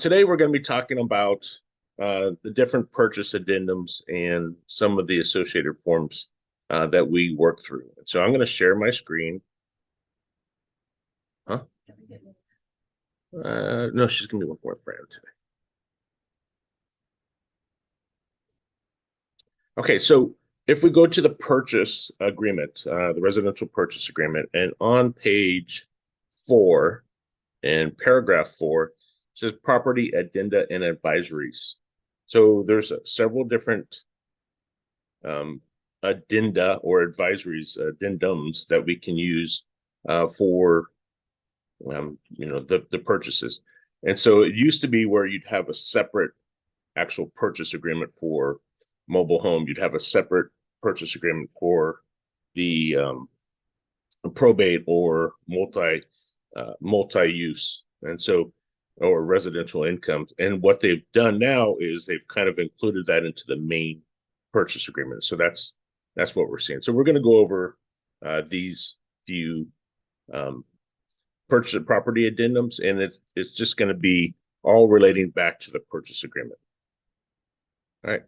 Today we're going to be talking about the different purchase addendums and some of the associated forms that we work through. So I'm going to share my screen. Huh? No, she's going to be one more friend today. Okay, so if we go to the purchase agreement, the residential purchase agreement, and on page 4 and paragraph 4, it says property addenda and advisories. So there's several different addenda or advisories, addendums that we can use for the purchases. And so it used to be where you'd have a separate actual purchase agreement for mobile home. You'd have a separate purchase agreement for the probate or multi-use, and so or residential income. And what they've done now is they've kind of included that into the main purchase agreement. So that's what we're seeing. So we're going to go over these few purchase property addendums, and it's just going to be all relating back to the purchase agreement. All right.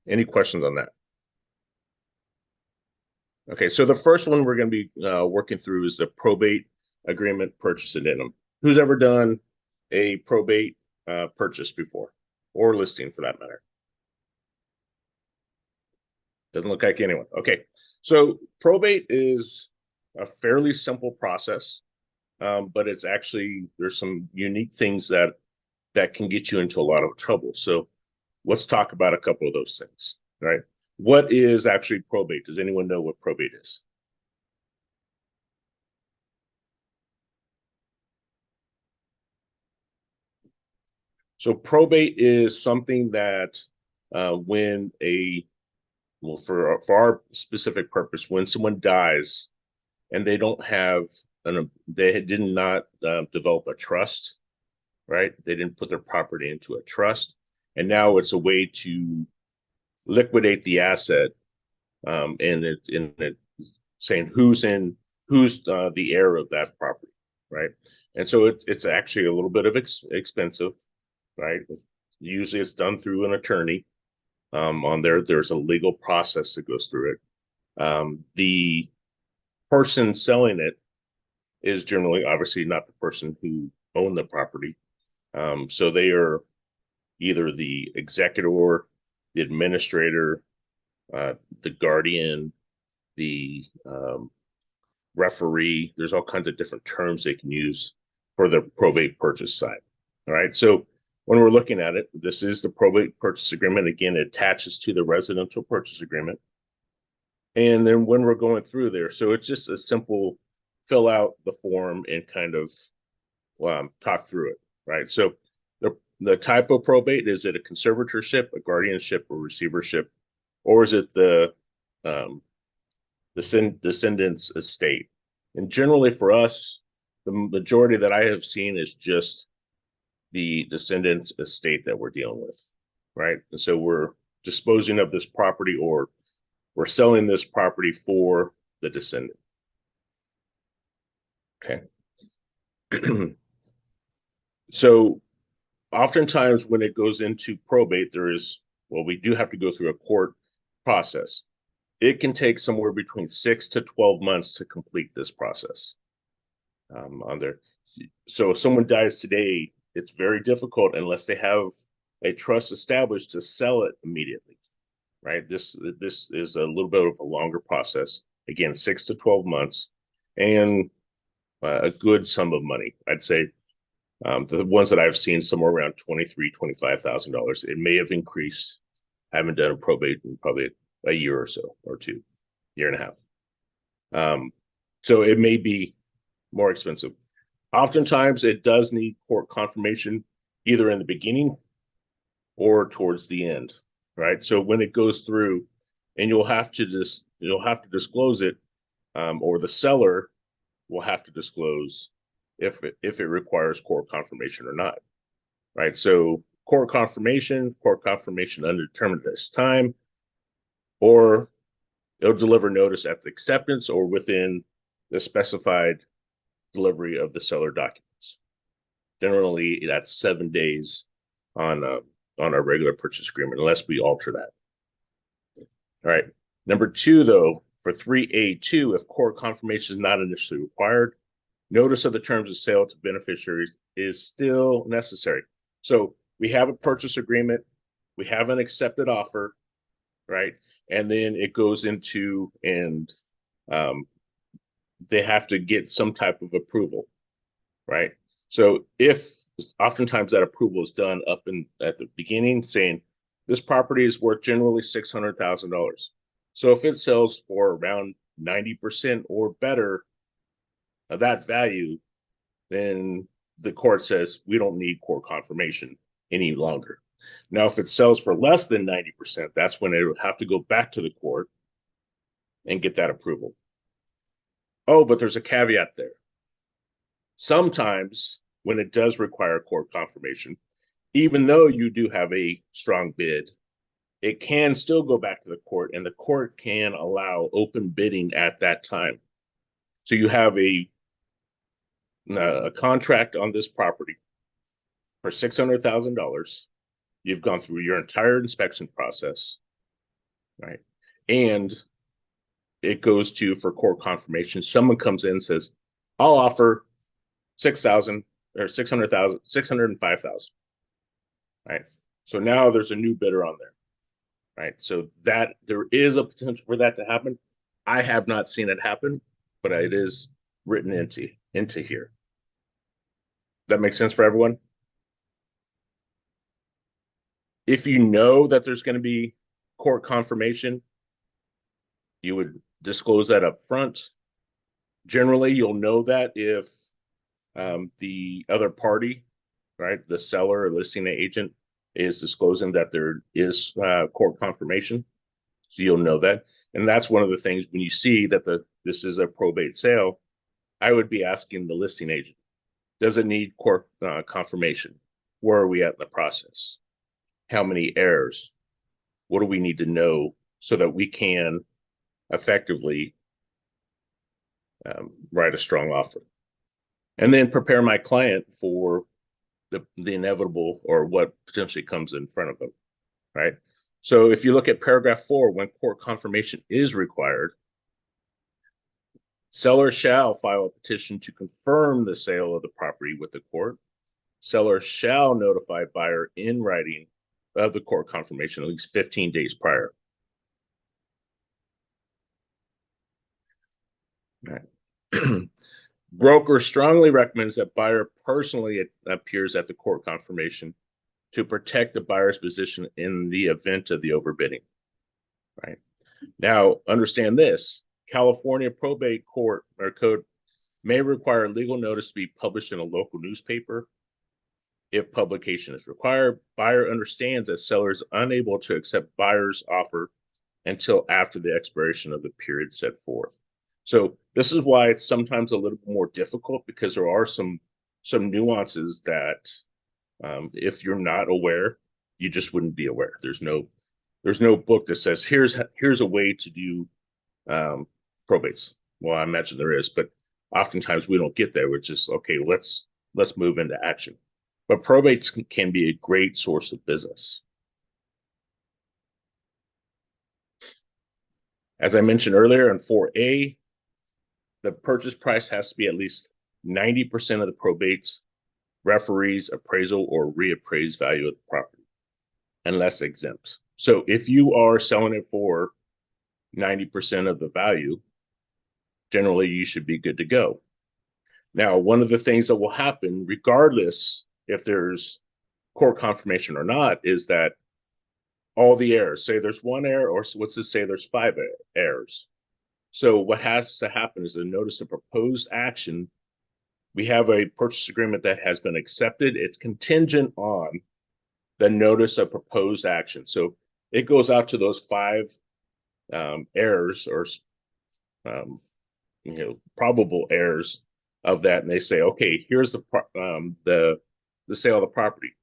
Any questions on that? Okay, so the first one we're going to be working through is the probate agreement purchase addendum. Who's ever done a probate purchase before, or listing for that matter? Doesn't look like anyone. Okay, so probate is a fairly simple process, but it's actually, there's some unique things that can get you into a lot of trouble. So let's talk about a couple of those things, right? What is actually probate? Does anyone know what probate is? So probate is something that when for our specific purpose, when someone dies and they don't have they did not develop a trust, right? They didn't put their property into a trust, and now it's a way to liquidate the asset, and it saying who's the heir of that property, right? And so it's actually a little bit of expensive, right? Usually it's done through an attorney. There's a legal process that goes through it. The person selling it is generally obviously not the person who owned the property. So they are either the executor, the administrator, the guardian, the referee. There's all kinds of different terms they can use for the probate purchase side. All right. So when we're looking at it, this is the probate purchase agreement. Again, it attaches to the residential purchase agreement. And then when we're going through there, so it's just a simple fill out the form and kind of talk through it, right? So the type of probate, is it a conservatorship, a guardianship, or receivership, or is it the descendant's estate? And generally for us, the majority that I have seen is just the descendant's estate that we're dealing with, right? And so we're disposing of this property, or we're selling this property for the descendant. Okay. So oftentimes when it goes into probate, we do have to go through a court process. It can take somewhere between 6 to 12 months to complete this process. On there. So if someone dies today, it's very difficult unless they have a trust established to sell it immediately, right? This is a little bit of a longer process. Again, 6 to 12 months, and a good sum of money. I'd say the ones that I've seen somewhere around $23,000-$25,000. It may have increased. I haven't done a probate in probably a year or so, or two, year and a half. So it may be more expensive. Oftentimes it does need court confirmation either in the beginning or towards the end, right? So when it goes through, and you'll have to disclose it, or the seller will have to disclose if it requires court confirmation or not, right? So court confirmation undetermined at this time, or it'll deliver notice at the acceptance or within the specified delivery of the seller documents. Generally, that's 7 days on our regular purchase agreement, unless we alter that. All right. Number two, though, for 3A2, if court confirmation is not initially required, notice of the terms of sale to beneficiaries is still necessary. So we have a purchase agreement, we have an accepted offer, right? And then it goes into, and they have to get some type of approval, right? So if oftentimes that approval is done up in at the beginning, saying this property is worth generally $600,000. So if it sells for around 90% or better of that value, then the court says we don't need court confirmation any longer. Now, if it sells for less than 90%, that's when it would have to go back to the court and get that approval. Oh, but there's a caveat there. Sometimes when it does require court confirmation, even though you do have a strong bid, it can still go back to the court, and the court can allow open bidding at that time. So you have a contract on this property for $600,000. You've gone through your entire inspection process, right? And it goes to for court confirmation. Someone comes in and says, I'll offer 6,000 or 600,000, 605,000. Right. So now there's a new bidder on there. Right. So that there is a potential for that to happen. I have not seen it happen, but it is written into here. That makes sense for everyone? If you know that there's going to be court confirmation, you would disclose that up front. Generally, you'll know that if the other party, right, the seller or listing agent, is disclosing that there is court confirmation. So you'll know that. And that's one of the things when you see that this is a probate sale, I would be asking the listing agent, does it need court confirmation? Where are we at in the process? How many heirs? What do we need to know so that we can effectively write a strong offer? And then prepare my client for the inevitable or what potentially comes in front of them, right? So if you look at paragraph 4, when court confirmation is required, seller shall file a petition to confirm the sale of the property with the court. Seller shall notify buyer in writing of the court confirmation at least 15 days prior. All right. Broker strongly recommends that buyer personally appears at the court confirmation to protect the buyer's position in the event of the overbidding. Right. Now, understand this: California probate court or code may require legal notice to be published in a local newspaper. If publication is required, buyer understands that seller is unable to accept buyer's offer until after the expiration of the period set forth. So this is why it's sometimes a little bit more difficult, because there are some nuances that if you're not aware, you just wouldn't be aware. There's no book that says here's a way to do probates. Well, I imagine there is, but oftentimes we don't get there. We're just okay. Let's move into action. But probates can be a great source of business. As I mentioned earlier in 4A, the purchase price has to be at least 90% of the probate's referee's appraisal or reappraised value of the property, unless exempt. So if you are selling it for 90% of the value, generally you should be good to go. Now, one of the things that will happen, regardless if there's court confirmation or not, is that all the heirs, say there's one heir, or let's just say there's 5 heirs. So what has to happen is a notice of proposed action. We have a purchase agreement that has been accepted. It's contingent on the notice of proposed action. So it goes out to those 5 heirs or probable heirs of that, and they say, okay, here's the sale of the property.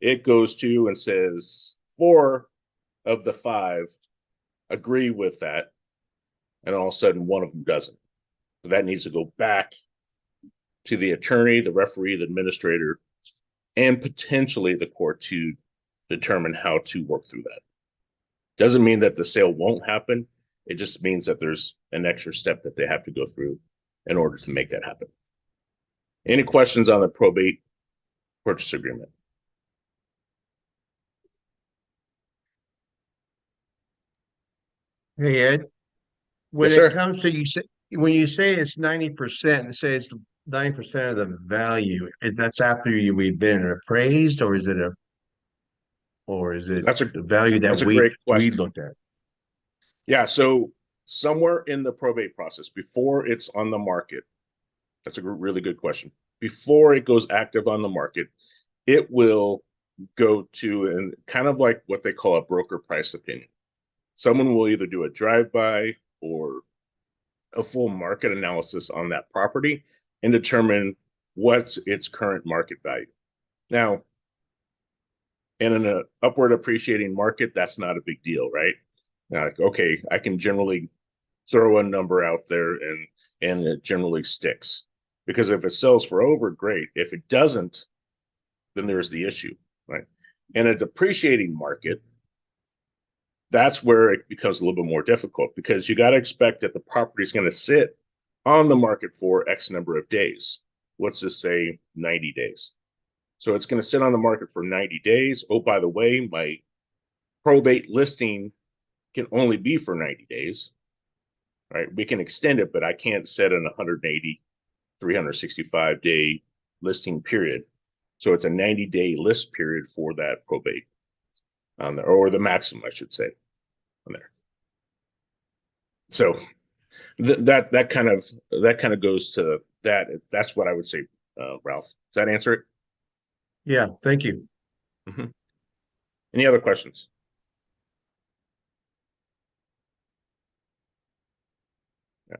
It goes to and says 4 of the 5 agree with that, and all of a sudden one of them doesn't. So that needs to go back to the attorney, the referee, the administrator, and potentially the court to determine how to work through that. Doesn't mean that the sale won't happen. It just means that there's an extra step that they have to go through in order to make that happen. Any questions on the probate purchase agreement? Hey, Ed, when Yes, it sir. comes to when you say it's 90%, say it's 90% of the value, and that's after we've been appraised, or is it That's a the value that that's a we great we question. looked at? Yeah, so somewhere in the probate process, before it's on the market, that's a really good question. Before it goes active on the market, it will go to and kind of like what they call a broker price opinion. Someone will either do a drive-by or a full market analysis on that property and determine what's its current market value. Now, in an upward appreciating market, that's not a big deal, right? Now, like, okay, I can generally throw a number out there and it generally sticks. Because if it sells for over, great. If it doesn't, then there's the issue, right? In a depreciating market, that's where it becomes a little bit more difficult because you got to expect that the property is going to sit on the market for X number of days. Let's just say 90 days. So it's going to sit on the market for 90 days. Oh, by the way, my probate listing can only be for 90 days, right? We can extend it, but I can't set an 180, 365-day listing period. So it's a 90-day list period for that probate on there, or the maximum, I should say, on there. So that kind of goes to that. That's what I would say, Ralph. Does that answer it? Yeah, thank you. Mm-hmm. Any other questions? Yeah.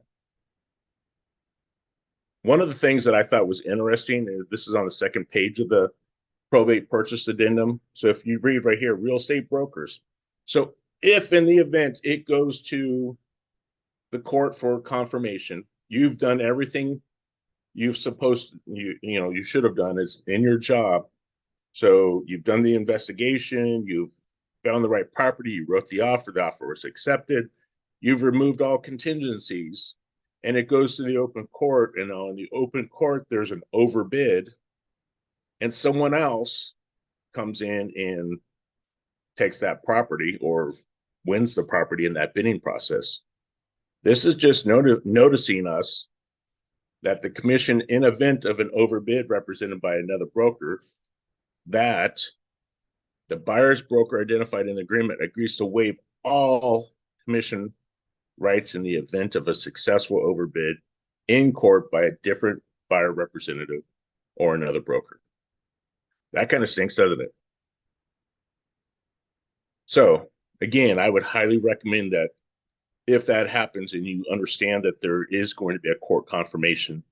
One of the things that I thought was interesting is this is on the second page of the probate purchase addendum. So if you read right here, real estate brokers. So if in the event it goes to the court for confirmation, you've done everything you should have done is in your job. So you've done the investigation, you've found the right property, you wrote the offer was accepted, you've removed all contingencies, and it goes to the open court. And on the open court, there's an overbid, and someone else comes in and takes that property or wins the property in that bidding process. This is just noticing us that the commission, in event of an overbid represented by another broker, that the buyer's broker identified in the agreement agrees to waive all commission rights in the event of a successful overbid in court by a different buyer representative or another broker. That kind of stinks, doesn't it? So, again, I would highly recommend that if that happens and you understand that there is going to be a court confirmation,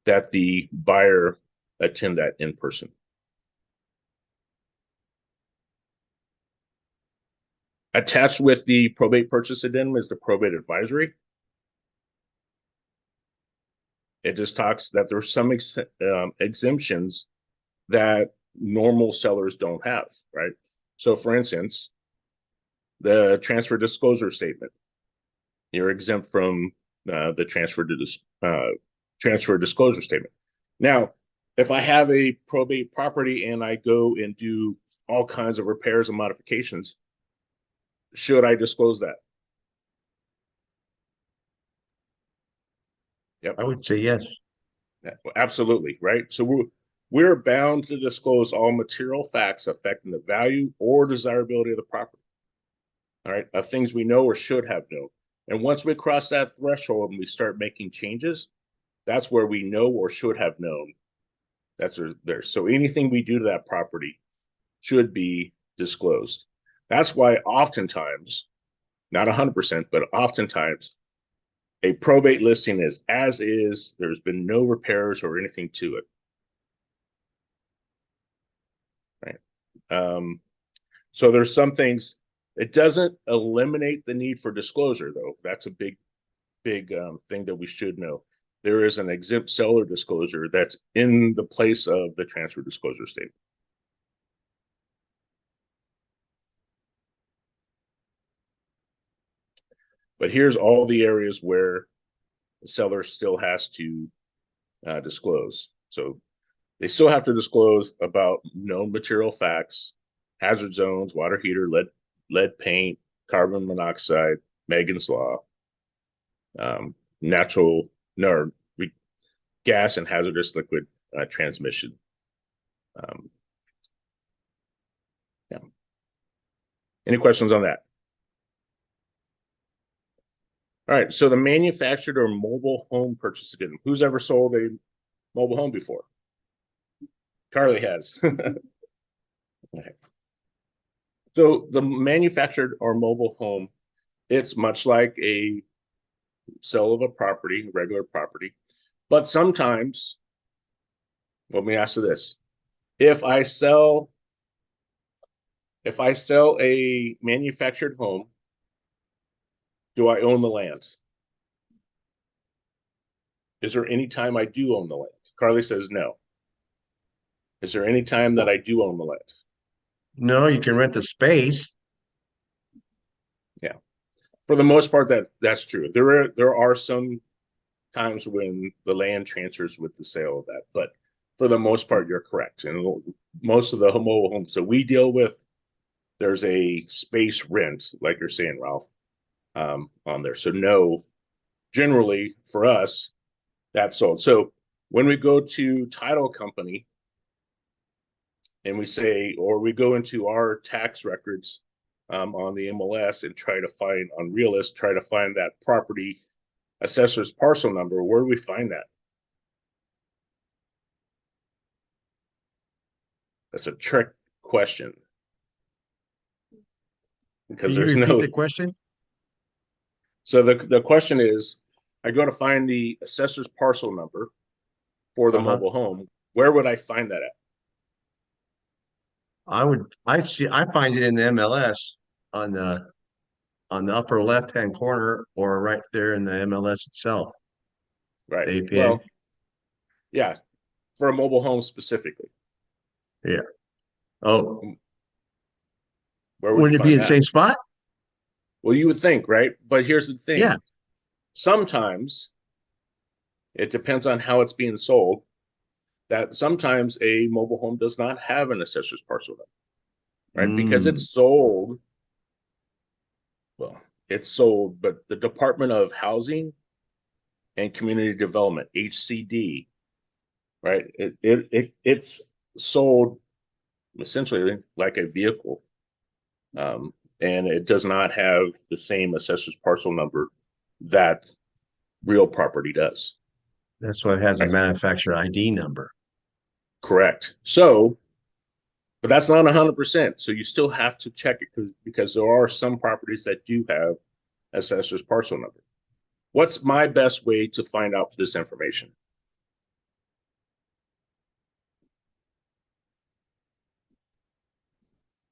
that the buyer attend that in person. Attached with the probate purchase addendum is the probate advisory. It just talks that there's some exemptions that normal sellers don't have, right? So, for instance, the transfer disclosure statement, you're exempt from the transfer disclosure statement. Now, if I have a probate property and I go and do all kinds of repairs and modifications, should I disclose that? Yep. I would say yes. Yeah, absolutely, right? So we're bound to disclose all material facts affecting the value or desirability of the property. All right, of things we know or should have known. And once we cross that threshold and we start making changes, that's where we know or should have known. That's there. So anything we do to that property should be disclosed. That's why oftentimes, not 100%, but oftentimes, a probate listing is as is. There's been no repairs or anything to it. Right. So there's some things. It doesn't eliminate the need for disclosure, though. That's a big thing that we should know. There is an exempt seller disclosure that's in the place of the transfer disclosure statement. But here's all the areas where the seller still has to disclose. So they still have to disclose about known material facts, hazard zones, water heater, lead paint, carbon monoxide, Megan's Law, natural, no, gas and hazardous liquid transmission. Yeah. Any questions on that? All right, so the manufactured or mobile home purchase agreement. Who's ever sold a mobile home before? Carly has. Okay. So the manufactured or mobile home, it's much like a sale of a property, regular property, but sometimes, let me ask you this: if I sell a manufactured home, do I own the land? Is there any time I do own the land? Carly says no. Is there any time that I do own the land? No, you can rent the space. Yeah. For the most part, that's true. There are some times when the land transfers with the sale of that, but for the most part, you're correct. And most of the mobile homes that we deal with, there's a space rent, like you're saying, Ralph, on there. So no, generally for us, that's sold. So when we go to title company and we say, or we go into our tax records on the MLS and try to find on Realist, try to find that property assessor's parcel number, where do we find that? That's a trick question. Because Can you there's repeat no. the question? So the question is, I go to find the assessor's parcel number for the mobile home. Where would I find that at? I find it in the MLS on the upper left-hand corner or right there in the MLS itself. Right. APN. Well, yeah, for a mobile home specifically. Yeah. Oh, Where would you wouldn't it be find in the that? same spot? Well, you would think, right? But here's the thing. Yeah. Sometimes it depends on how it's being sold. That sometimes a mobile home does not have an assessor's parcel number, right? Because Mm, it's sold. Well, it's sold, but the Department of Housing and Community Development, HCD, right? It's sold essentially like a vehicle, and it does not have the same assessor's parcel number that real property does. that's why it has a Right? manufacturer ID number. Correct. So, but that's not 100%. So you still have to check it because there are some properties that do have assessor's parcel number. What's my best way to find out this information?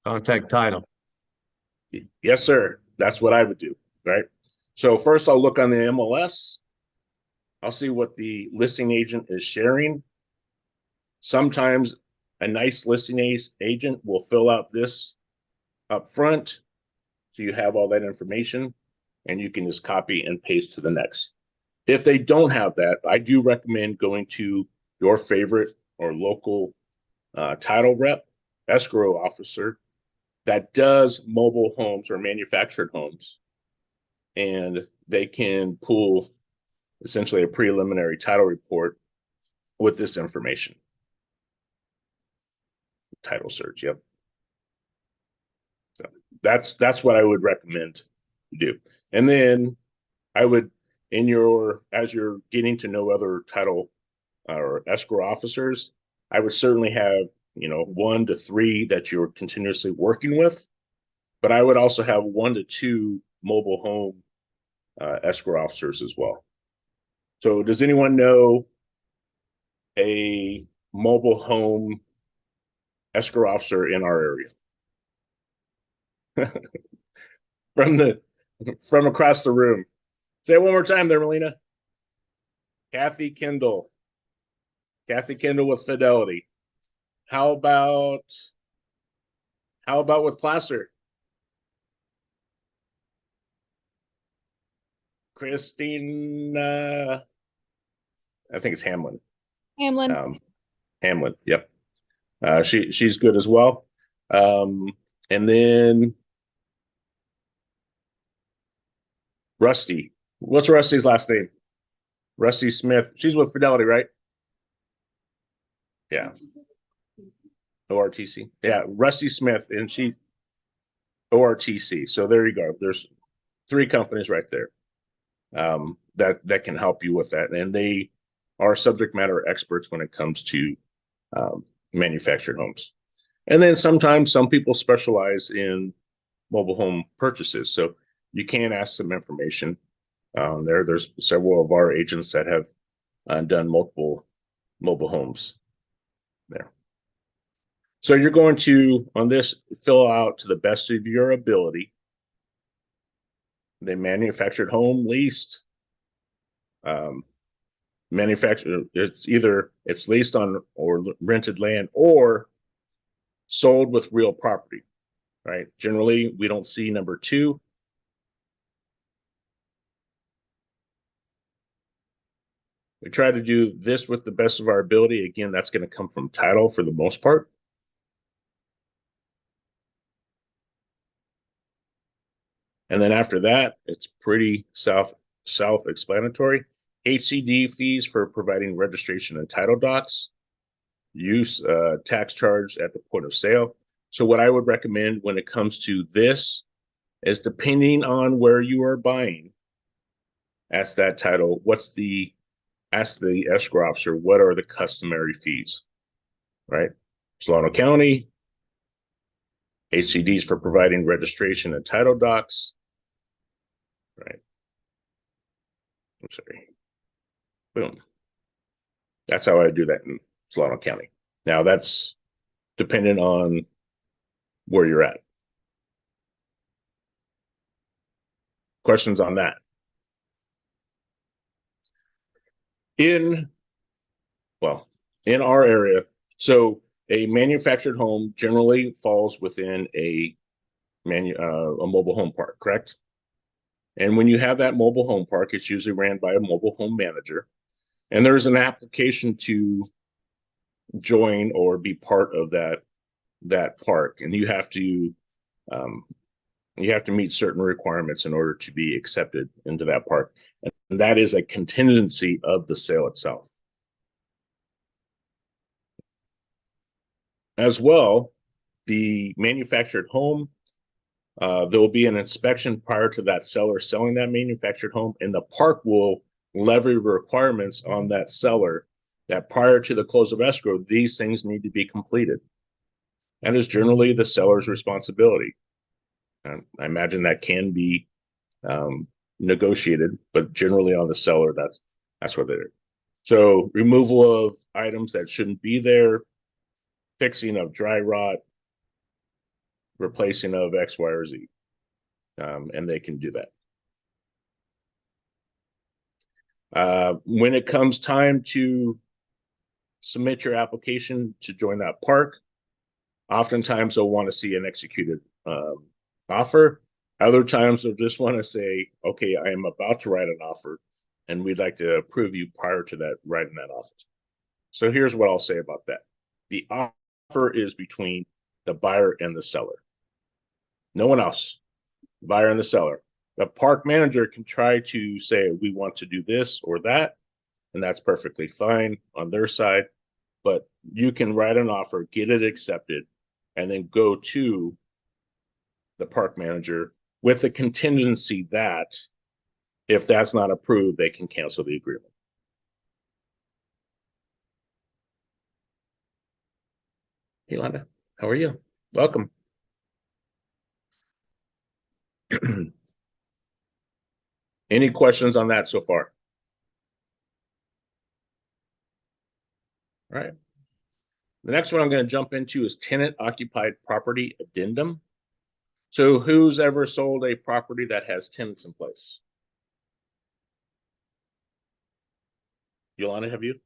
Contact title. Yes, sir. That's what I would do. Right. So first I'll look on the MLS. I'll see what the listing agent is sharing. Sometimes a nice listing agent will fill out this up front. So you have all that information and you can just copy and paste to the next. If they don't have that, I do recommend going to your favorite or local title rep, escrow officer that does mobile homes or manufactured homes. And they can pull essentially a preliminary title report with this information. Title search, yep. So that's what I would recommend you do. And then I would, as you're getting to know other title or escrow officers, I would certainly have 1 to 3 that you're continuously working with, but I would also have 1 to 2 mobile home escrow officers as well. So does anyone know a mobile home escrow officer in our area? from across the room. Say it one more time there, Melina. Kathy Kendall. Kathy Kendall with Fidelity. How about with Placer? Christine, I think it's Hamlin. Hamlin. Hamlin, yep. She's good as well. And then Rusty. What's Rusty's last name? Rusty Smith. She's with Fidelity, right? Yeah. ORTC. Yeah, Rusty Smith, and she ORTC. So there you go. There's 3 companies right there that can help you with that, and they are subject matter experts when it comes to manufactured homes. And then sometimes some people specialize in mobile home purchases, so you can ask some information. There's several of our agents that have done multiple mobile homes there. So you're going to, on this, fill out to the best of your ability. The manufactured home, leased, manufactured, it's leased on or rented land or sold with real property, right? Generally, we don't see number 2. We try to do this with the best of our ability. Again, that's going to come from title for the most part. And then after that, it's pretty self-explanatory. HCD fees for providing registration and title docs, use tax charge at the point of sale. So what I would recommend when it comes to this is, depending on where you are buying, ask that title, ask the escrow officer, what are the customary fees, right? Solano County, HCDs for providing registration and title docs, right? I'm sorry. Boom. That's how I do that in Solano County. Now that's dependent on where you're at. Questions on that? In our area, so a manufactured home generally falls within a mobile home park, correct? And when you have that mobile home park, it's usually ran by a mobile home manager, and there's an application to join or be part of that park, and you have to meet certain requirements in order to be accepted into that park, and that is a contingency of the sale itself. As well, the manufactured home, there will be an inspection prior to that seller selling that manufactured home, and the park will levy requirements on that seller that prior to the close of escrow, these things need to be completed. And is generally the seller's responsibility. And I imagine that can be negotiated, but generally on the seller, that's what they're. So removal of items that shouldn't be there, fixing of dry rot, replacing of X, Y, or Z. And they can do that. When it comes time to submit your application to join that park, oftentimes they'll want to see an executed offer. Other times they'll just want to say, okay, I am about to write an offer, and we'd like to approve you prior to that writing that offer. So here's what I'll say about that. The offer is between the buyer and the seller. No one else. The buyer and the seller. The park manager can try to say, we want to do this or that, and that's perfectly fine on their side. But you can write an offer, get it accepted, and then go to the park manager with the contingency that if that's not approved, they can cancel the agreement. Yolanda, how are you? Welcome. Any questions on that so far? All right. The next one I'm going to jump into is tenant occupied property addendum. So who's ever sold a property that has tenants in place? Yolanda, have you?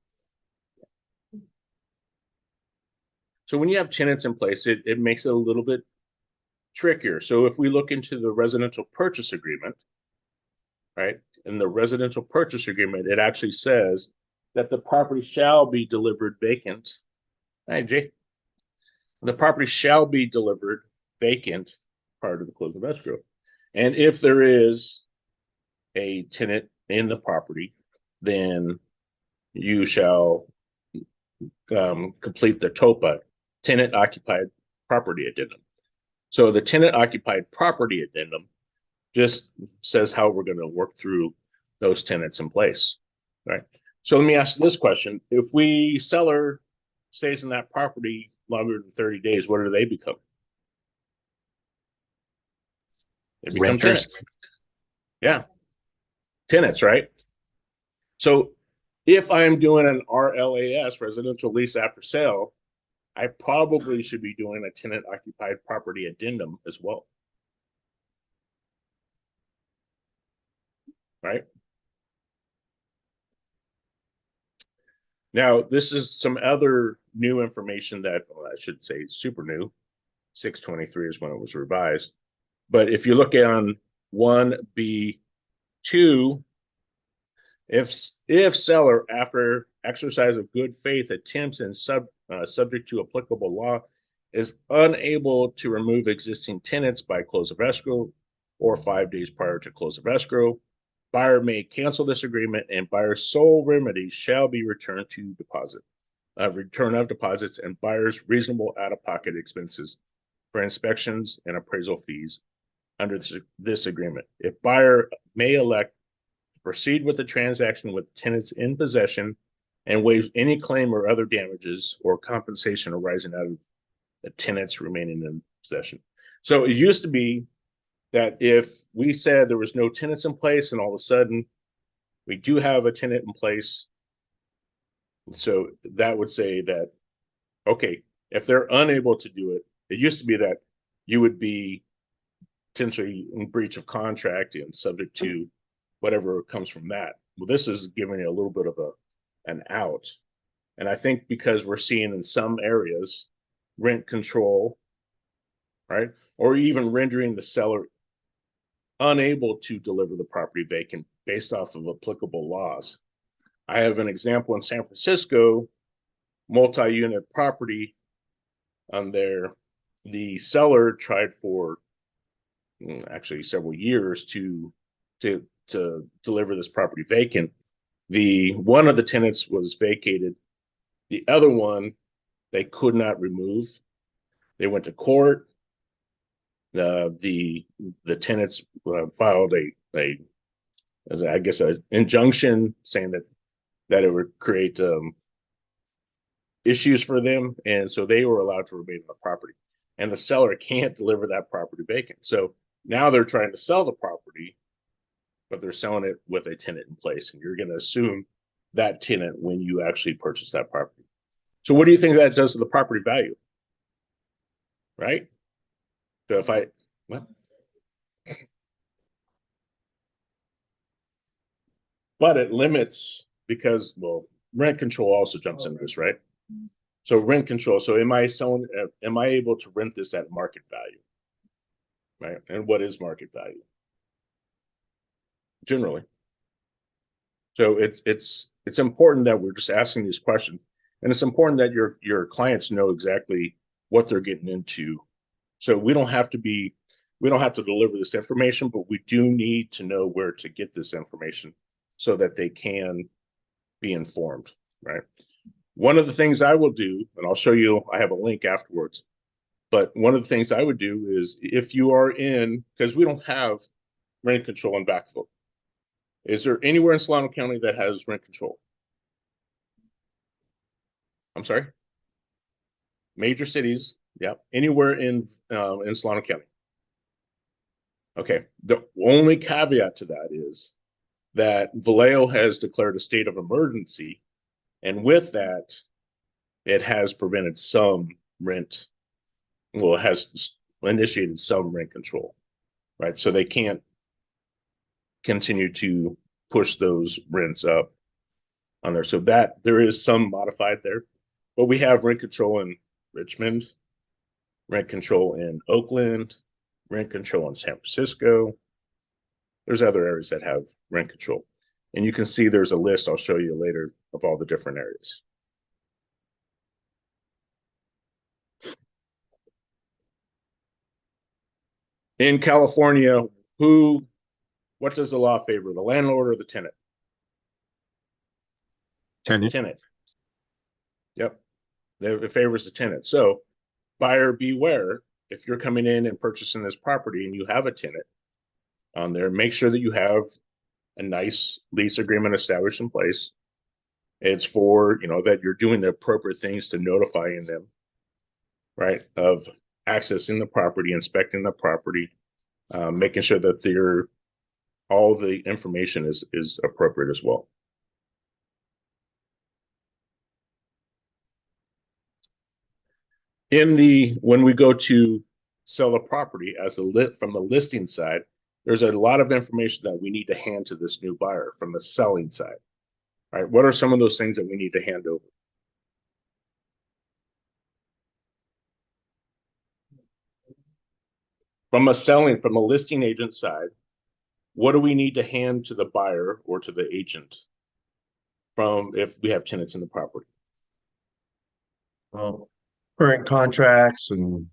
So when you have tenants in place, it makes it a little bit trickier. So if we look into the residential purchase agreement, right, in the residential purchase agreement, it actually says that the property shall be delivered vacant. Hey, Jay. The property shall be delivered vacant prior to the close of escrow. And if there is a tenant in the property, then you shall complete the TOPA, tenant occupied property addendum. So the tenant occupied property addendum just says how we're going to work through those tenants in place, right? So let me ask this question. If we seller stays in that property longer than 30 days, what do they become? They become Renters. tenants. Yeah. Tenants, right? So if I'm doing an RLAS, residential lease after sale, I probably should be doing a tenant occupied property addendum as well. Right? Now, this is some other new information that, well, I should say super new. 623 is when it was revised. But if you look on 1B2, if seller, after exercise of good faith, attempts and subject to applicable law, is unable to remove existing tenants by close of escrow or 5 days prior to close of escrow, buyer may cancel this agreement, and buyer's sole remedy shall be return of deposits and buyer's reasonable out-of-pocket expenses for inspections and appraisal fees under this agreement. If buyer may elect to proceed with the transaction with tenants in possession and waive any claim or other damages or compensation arising out of the tenants remaining in possession. So it used to be that if we said there was no tenants in place and all of a sudden we do have a tenant in place, so that would say that, okay, if they're unable to do it, it used to be that you would be potentially in breach of contract and subject to whatever comes from that. Well, this is giving you a little bit of an out. And I think because we're seeing in some areas rent control, right? Or even rendering the seller unable to deliver the property vacant based off of applicable laws. I have an example in San Francisco, multi-unit property on there. The seller tried for actually several years to deliver this property vacant. The one of the tenants was vacated. The other one, they could not remove. They went to court. The tenants filed a I guess an injunction saying that it would create issues for them, and so they were allowed to remain on the property. And the seller can't deliver that property vacant. So now they're trying to sell the property, but they're selling it with a tenant in place, and you're going to assume that tenant when you actually purchase that property. So what do you think that does to the property value? Right? So if I, what? But it limits because, well, rent control also jumps into this, right? So rent control. So am I able to rent this at market value? Right? And what is market value? Generally. So it's important that we're just asking these questions. And it's important that your clients know exactly what they're getting into. So we don't have to deliver this information, but we do need to know where to get this information so that they can be informed, right? One of the things I will do, and I'll show you, I have a link afterwards, but one of the things I would do is if you are in, because we don't have rent control in Vacaville. Is there anywhere in Solano County that has rent control? I'm sorry? Major cities, yeah. Anywhere in Solano County. Okay. The only caveat to that is that Vallejo has declared a state of emergency, and with that, it has prevented some rent. Well, it has initiated some rent control, right? So they can't continue to push those rents up on there. So that there is some modified there, but we have rent control in Richmond, rent control in Oakland, rent control in San Francisco, There's other areas that have rent control. And you can see there's a list I'll show you later of all the different areas. In California, what does the law favor, the landlord or the tenant? Tenant. Tenant. Yep. It favors the tenant. So buyer beware, if you're coming in and purchasing this property and you have a tenant on there, make sure that you have a nice lease agreement established in place. It's for, that you're doing the appropriate things to notifying them, right, of accessing the property, inspecting the property, making sure that all the information is appropriate as well. When we go to sell a property from the listing side, there's a lot of information that we need to hand to this new buyer from the selling side. Right? What are some of those things that we need to hand over? From a listing agent side, what do we need to hand to the buyer or to the agent if we have tenants in the property? Well, current contracts and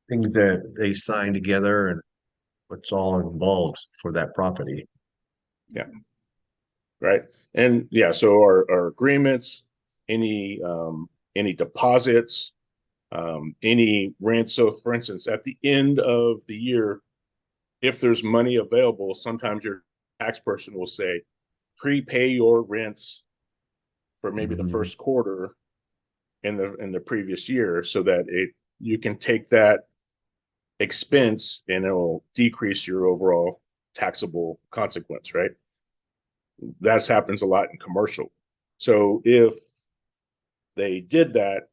things that they sign together and what's all involved for that property. Yeah. Right. And yeah, so our agreements, any deposits, any rent. So for instance, at the end of the year, if there's money available, sometimes your tax person will say, prepay your rents for maybe the first quarter in the previous year, so that you can take that expense and it'll decrease your overall taxable consequence, right? That happens a lot in commercial. So if they did that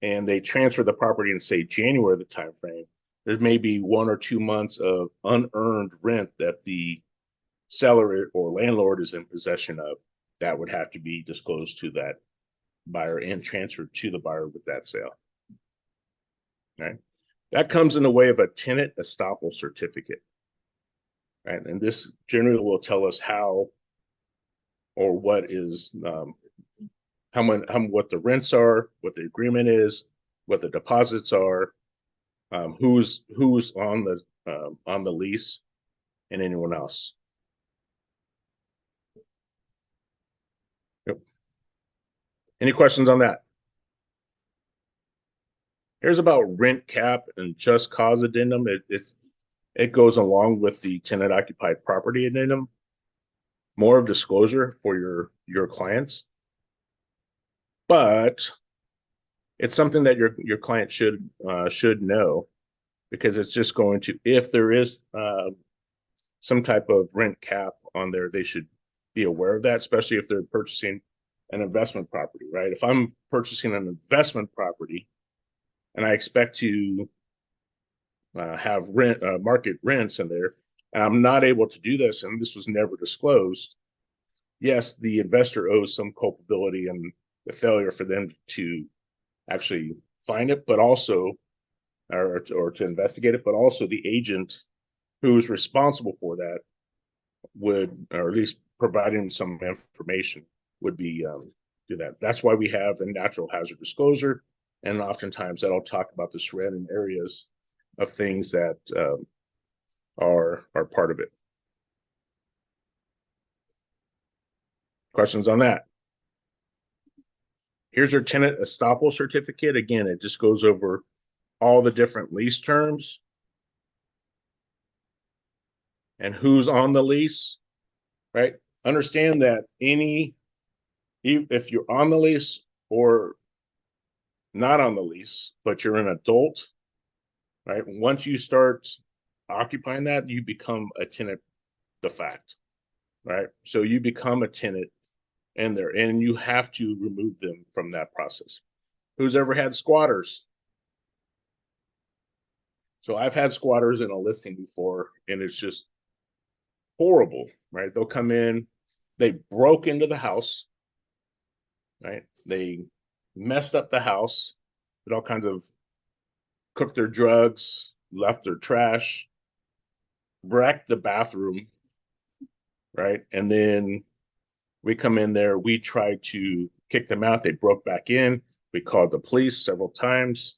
and they transfer the property in, say, January, the time frame, there may be 1 or 2 months of unearned rent that the seller or landlord is in possession of. That would have to be disclosed to that buyer and transferred to the buyer with that sale. Right? That comes in the way of a tenant estoppel certificate. Right? And this generally will tell us how or what is what the rents are, what the agreement is, what the deposits are, who's on the lease, and anyone else. Yep. Any questions on that? Here's about rent cap and just cause addendum. It goes along with the tenant occupied property addendum. More of disclosure for your clients, but it's something that your client should know, because it's just going to, if there is some type of rent cap on there, they should be aware of that, especially if they're purchasing an investment property, right? If I'm purchasing an investment property and I expect to have market rents in there, and I'm not able to do this, and this was never disclosed, yes, the investor owes some culpability and the failure for them to actually find it, but also, or to investigate it, but also the agent who is responsible for that would, or at least providing some information, would be do that. That's why we have the natural hazard disclosure, and oftentimes that'll talk about the surrounding areas of things that are part of it. Questions on that? Here's your tenant estoppel certificate. Again, it just goes over all the different lease terms and who's on the lease, right? Understand that if you're on the lease or not on the lease, but you're an adult, right? Once you start occupying that, you become a tenant de facto, right? So you become a tenant in there, and you have to remove them from that process. Who's ever had squatters? So I've had squatters in a listing before, and it's just horrible, right? They'll come in, they broke into the house, right? They messed up the house, did all kinds of, cooked their drugs, left their trash, wrecked the bathroom, right? And then we come in there, we try to kick them out. They broke back in. We called the police several times.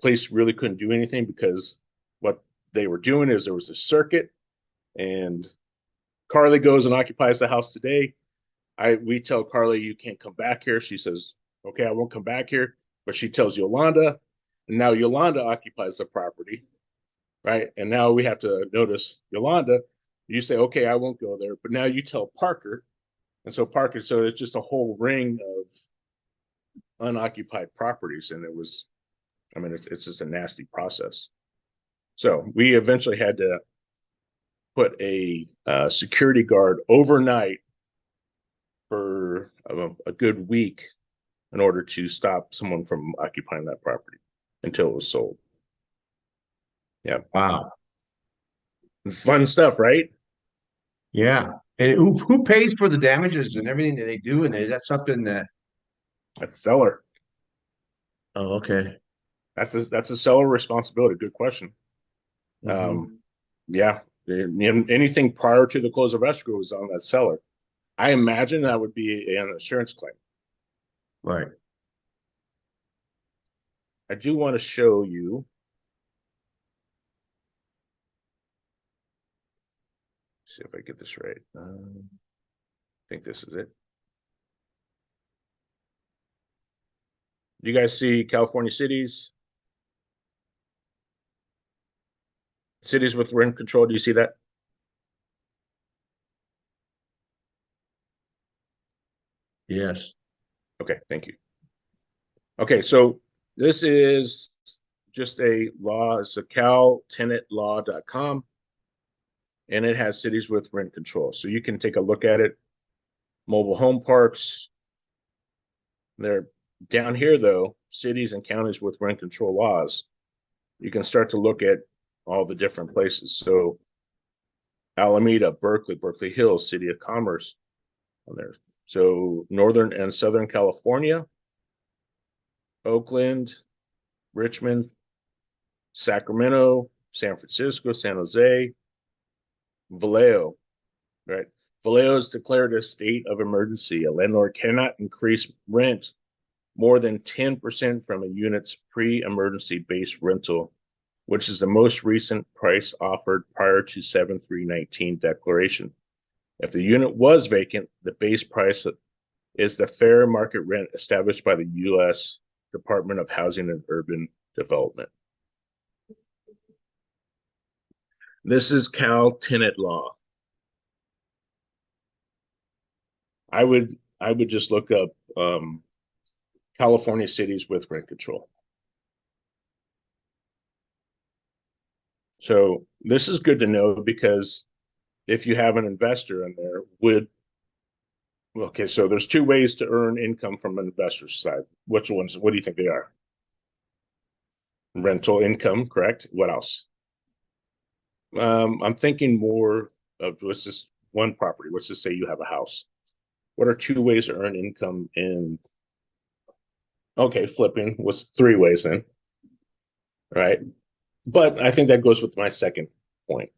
Police really couldn't do anything because what they were doing is there was a circuit, and Carly goes and occupies the house today. We tell Carly you can't come back here. She says, okay, I won't come back here. But she tells Yolanda, and now Yolanda occupies the property, right? And now we have to notice Yolanda. You say, okay, I won't go there. But now you tell Parker. And so Parker, so it's just a whole ring of unoccupied properties. And it was, I mean, it's just a nasty process. So we eventually had to put a security guard overnight for a good week in order to stop someone from occupying that property until it was sold. Yeah. Wow. Fun stuff, right? Yeah. And who pays for the damages and everything that they do? And that's something that, A seller. oh, okay. That's a seller responsibility. Good question. Mhm. Yeah. Anything prior to the close of escrow is on that seller. I imagine that would be an insurance claim. Right. I do want to show you. See if I get this right. I think this is it. You guys see California cities? Cities with rent control. Do you see that? Yes. Okay, thank you. Okay, so this is just a law. It's a caltenantlaw.com, and it has cities with rent control. So you can take a look at it. Mobile home parks. They're down here, though, cities and counties with rent control laws. You can start to look at all the different places. So Alameda, Berkeley Hills, City of Commerce on there. So Northern and Southern California, Oakland, Richmond, Sacramento, San Francisco, San Jose, Vallejo, right? Vallejo is declared a state of emergency. A landlord cannot increase rent more than 10% from a unit's pre-emergency base rental, which is the most recent price offered prior to 7/3/19 declaration. If the unit was vacant, the base price is the fair market rent established by the U.S. Department of Housing and Urban Development. This is Cal tenant law. I would just look up California cities with rent control. So this is good to know because if you have an investor in there, okay, so there's two ways to earn income from an investor's side. Which ones? What do you think they are? Rental income, correct? What else? I'm thinking more of what's this one property? Let's just say you have a house. What are two ways to earn income in? Okay, flipping was three ways then, right? But I think that goes with my second point.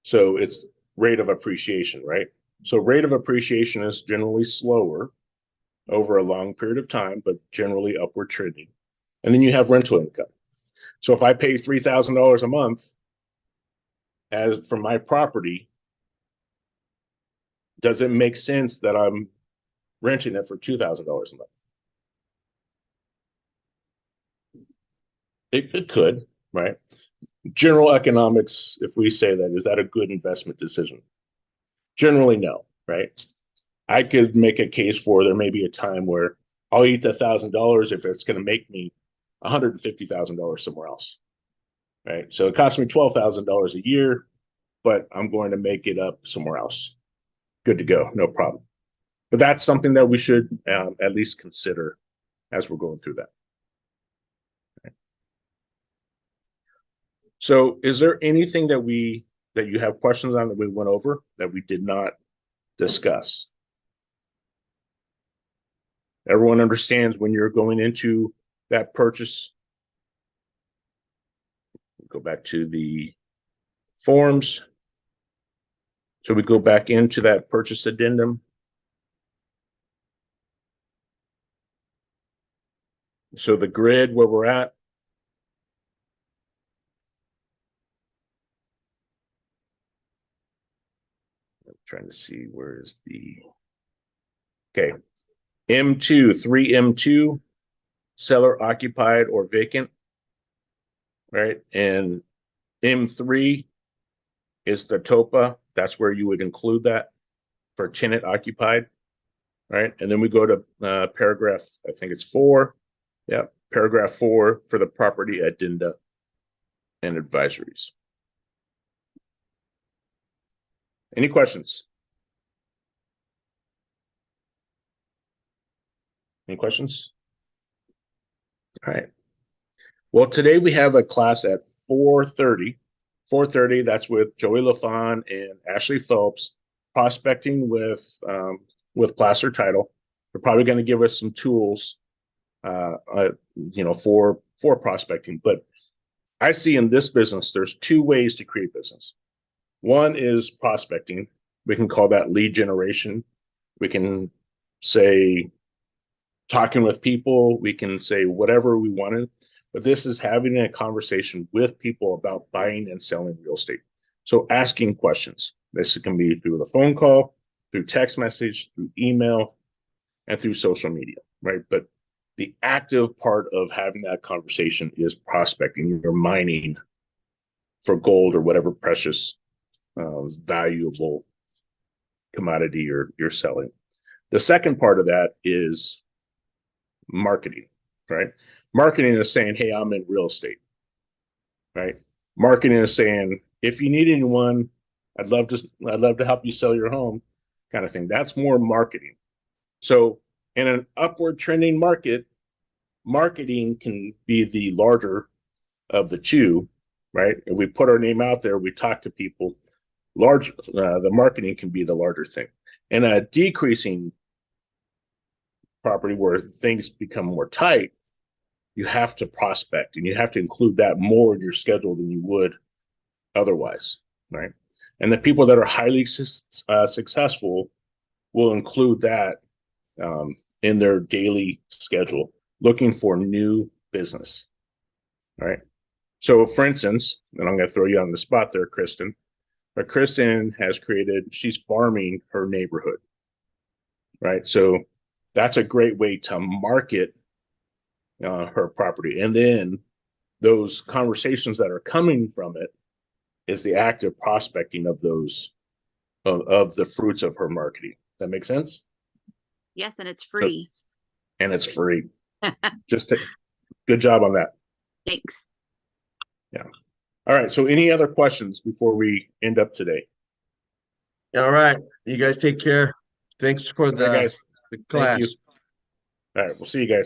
So it's rate of appreciation, right? So rate of appreciation is generally slower over a long period of time, but generally upward trending. And then you have rental income. So if I pay $3,000 a month as for my property, does it make sense that I'm renting it for $2,000 a month? It could, right? General economics, if we say that, is that a good investment decision? Generally, no, right? I could make a case for there may be a time where I'll eat $1,000 if it's going to make me $150,000 somewhere else, right? So it costs me $12,000 a year, but I'm going to make it up somewhere else. Good to go, no problem. But that's something that we should at least consider as we're going through that. Okay. So, is there anything that you have questions on that we went over that we did not discuss? Everyone understands when you're going into that purchase. Go back to the forms. So we go back into that purchase addendum. So the grid where we're at. I'm trying to see where is the, okay. M2, 3M2, seller occupied or vacant, right? And M3 is the TOPA. That's where you would include that for tenant occupied, right? And then we go to paragraph, I think it's 4. Yeah, paragraph 4 for the property addenda and advisories. Any questions? Any questions? All right. Well, today we have a class at 4:30. 4:30, that's with Joey LaFawn and Ashley Phelps, prospecting with Placer Title. They're probably going to give us some tools, for prospecting. But I see in this business, there's 2 ways to create business. One is prospecting. We can call that lead generation. We can say talking with people. We can say whatever we wanted. But this is having a conversation with people about buying and selling real estate. So asking questions. This can be through the phone call, through text message, through email, and through social media, right? But the active part of having that conversation is prospecting. You're mining for gold or whatever precious, valuable commodity you're selling. The second part of that is marketing, right? Marketing is saying, hey, I'm in real estate, right? Marketing is saying, if you need anyone, I'd love to help you sell your home, kind of thing. That's more marketing. So in an upward trending market, marketing can be the larger of the 2, right? And we put our name out there, we talk to people. The marketing can be the larger thing. In a decreasing property where things become more tight, you have to prospect and you have to include that more in your schedule than you would otherwise, right? And the people that are highly successful will include that in their daily schedule, looking for new business, right? So for instance, and I'm going to throw you on the spot there, Kristen, but Kristen has she's farming her neighborhood, right? So that's a great way to market her property. And then those conversations that are coming from it is the active prospecting of those, of the fruits of her marketing. That makes sense? Yes, and it's free. And it's free. Good job on that. Thanks. Yeah. All right. So any other questions before we end up today? All right. You guys take care. Thanks for All right, guys. the class. Thank you. All right. We'll see you guys.